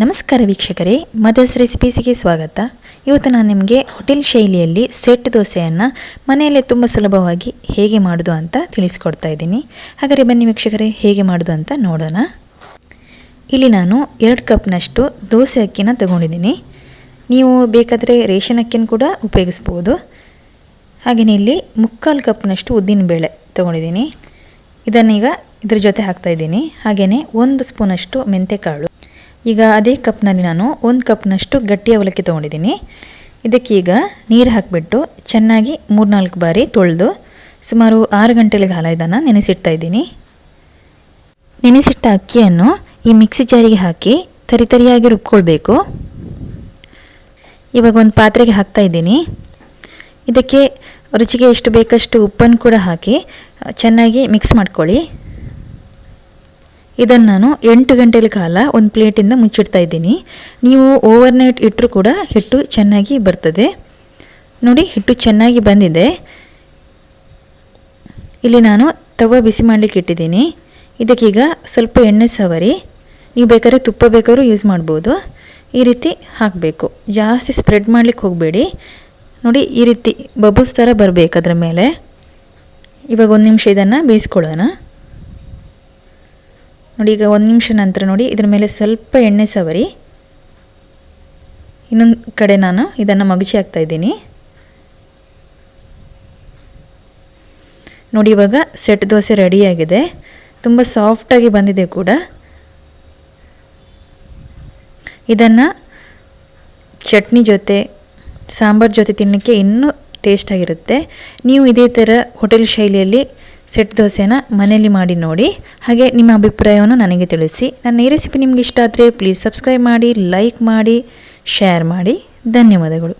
ನಮಸ್ಕಾರ ವೀಕ್ಷಕರೇ, ಮದರ್ಸ್ ರೆಸಿಪೀಸಿಗೆ ಸ್ವಾಗತ. ಇವತ್ತು ನಾನು ನಿಮಗೆ ಹೋಟೆಲ್ ಶೈಲಿಯಲ್ಲಿ ಸೆಟ್ ದೋಸೆಯನ್ನು ಮನೆಯಲ್ಲೇ ತುಂಬ ಸುಲಭವಾಗಿ ಹೇಗೆ ಮಾಡೋದು ಅಂತ ತಿಳಿಸ್ಕೊಡ್ತಾ ಇದ್ದೀನಿ. ಹಾಗಾದರೆ ಬನ್ನಿ ವೀಕ್ಷಕರೇ, ಹೇಗೆ ಮಾಡೋದು ಅಂತ ನೋಡೋಣ. ಇಲ್ಲಿ ನಾನು 2 ಕಪ್ನಷ್ಟು ದೋಸೆ ಅಕ್ಕಿನ ತಗೊಂಡಿದ್ದೀನಿ. ನೀವು ಬೇಕಾದರೆ ರೇಷನ್ ಅಕ್ಕಿನ ಕೂಡ ಉಪಯೋಗಿಸ್ಬೋದು. ಹಾಗೆಯೇ ಇಲ್ಲಿ 3/4 ಕಪ್ನಷ್ಟು ಉದ್ದಿನಬೇಳೆ ತೊಗೊಂಡಿದ್ದೀನಿ. ಇದನ್ನೀಗ ಇದ್ರ ಜೊತೆ ಹಾಕ್ತಾಯಿದ್ದೀನಿ. ಹಾಗೆಯೇ 1 ಸ್ಪೂನಷ್ಟು ಮೆಂತ್ಯಕಾಳು. ಈಗ ಅದೇ ಕಪ್ನಲ್ಲಿ ನಾನು 1 ಕಪ್ನಷ್ಟು ಗಟ್ಟಿ ಅವಲಕ್ಕಿ ತೊಗೊಂಡಿದ್ದೀನಿ. ಇದಕ್ಕೀಗ ನೀರು ಹಾಕಿಬಿಟ್ಟು ಚೆನ್ನಾಗಿ 3-4 ಬಾರಿ ತೊಳೆದು ಸುಮಾರು 6 ಗಂಟೆಗಳ ಕಾಲ ಇದನ್ನು ನೆನೆಸಿಡ್ತಾ ಇದ್ದೀನಿ. ನೆನೆಸಿಟ್ಟ ಅಕ್ಕಿಯನ್ನು ಈ ಮಿಕ್ಸಿ ಜಾರಿಗೆ ಹಾಕಿ ತರಿಯಾಗಿ ರುಬ್ಕೊಳ್ಬೇಕು. ಇವಾಗ ಒಂದು ಪಾತ್ರೆಗೆ ಹಾಕ್ತಾ ಇದ್ದೀನಿ. ಇದಕ್ಕೆ ರುಚಿಗೆ ಎಷ್ಟು ಬೇಕಷ್ಟು ಉಪ್ಪನ್ನು ಕೂಡ ಹಾಕಿ ಚೆನ್ನಾಗಿ ಮಿಕ್ಸ್ ಮಾಡ್ಕೊಳ್ಳಿ. ಇದನ್ನು ನಾನು 8 ಗಂಟೆಗಳ ಕಾಲ ಒಂದು ಪ್ಲೇಟಿಂದ ಮುಚ್ಚಿಡ್ತಾ ಇದ್ದೀನಿ. ನೀವು ಓವರ್ನೈಟ್ ಇಟ್ಟರೂ ಕೂಡ ಹಿಟ್ಟು ಚೆನ್ನಾಗಿ ಬರ್ತದೆ. ನೋಡಿ, ಹಿಟ್ಟು ಚೆನ್ನಾಗಿ ಬಂದಿದೆ. ಇಲ್ಲಿ ನಾನು ತವ ಬಿಸಿ ಮಾಡಲಿಕ್ಕೆ ಇಟ್ಟಿದ್ದೀನಿ. ಇದಕ್ಕೀಗ ಸ್ವಲ್ಪ ಎಣ್ಣೆ ಸವರಿ, ನೀವು ಬೇಕಾದ್ರೆ ತುಪ್ಪ ಬೇಕಾದ್ರೂ ಯೂಸ್ ಮಾಡ್ಬೋದು. ಈ ರೀತಿ ಹಾಕಬೇಕು. ಜಾಸ್ತಿ ಸ್ಪ್ರೆಡ್ ಮಾಡಲಿಕ್ಕೆ ಹೋಗಬೇಡಿ. ನೋಡಿ, ಈ ರೀತಿ ಬಬಲ್ಸ್ ಥರ ಬರಬೇಕು ಅದರ ಮೇಲೆ. ಇವಾಗ 1 ನಿಮಿಷ ಇದನ್ನು ಬೇಯಿಸ್ಕೊಳ್ಳೋಣ. ನೋಡಿ, ಈಗ 1 ನಿಮಿಷ ನಂತರ ನೋಡಿ, ಇದ್ರ ಮೇಲೆ ಸ್ವಲ್ಪ ಎಣ್ಣೆ ಸವರಿ ಇನ್ನೊಂದು ಕಡೆ ನಾನು ಇದನ್ನು ಮಗಚಿ ಹಾಕ್ತಾ ಇದ್ದೀನಿ. ನೋಡಿ, ಇವಾಗ ಸೆಟ್ ದೋಸೆ ರೆಡಿಯಾಗಿದೆ. ತುಂಬ ಸಾಫ್ಟಾಗಿ ಬಂದಿದೆ ಕೂಡ. ಇದನ್ನು ಚಟ್ನಿ ಜೊತೆ, ಸಾಂಬಾರು ಜೊತೆ ತಿನ್ನಲಿಕ್ಕೆ ಇನ್ನೂ ಟೇಸ್ಟಾಗಿರುತ್ತೆ. ನೀವು ಇದೇ ಥರ ಹೋಟೆಲ್ ಶೈಲಿಯಲ್ಲಿ ಸೆಟ್ ದೋಸೆನ ಮನೆಯಲ್ಲಿ ಮಾಡಿ ನೋಡಿ. ಹಾಗೆ ನಿಮ್ಮ ಅಭಿಪ್ರಾಯವನ್ನು ನನಗೆ ತಿಳಿಸಿ. ನನ್ನ ಈ ರೆಸಿಪಿ ನಿಮ್ಗೆ ಇಷ್ಟ ಆದರೆ ಪ್ಲೀಸ್ ಸಬ್ಸ್ಕ್ರೈಬ್ ಮಾಡಿ, ಲೈಕ್ ಮಾಡಿ, ಶೇರ್ ಮಾಡಿ. ಧನ್ಯವಾದಗಳು.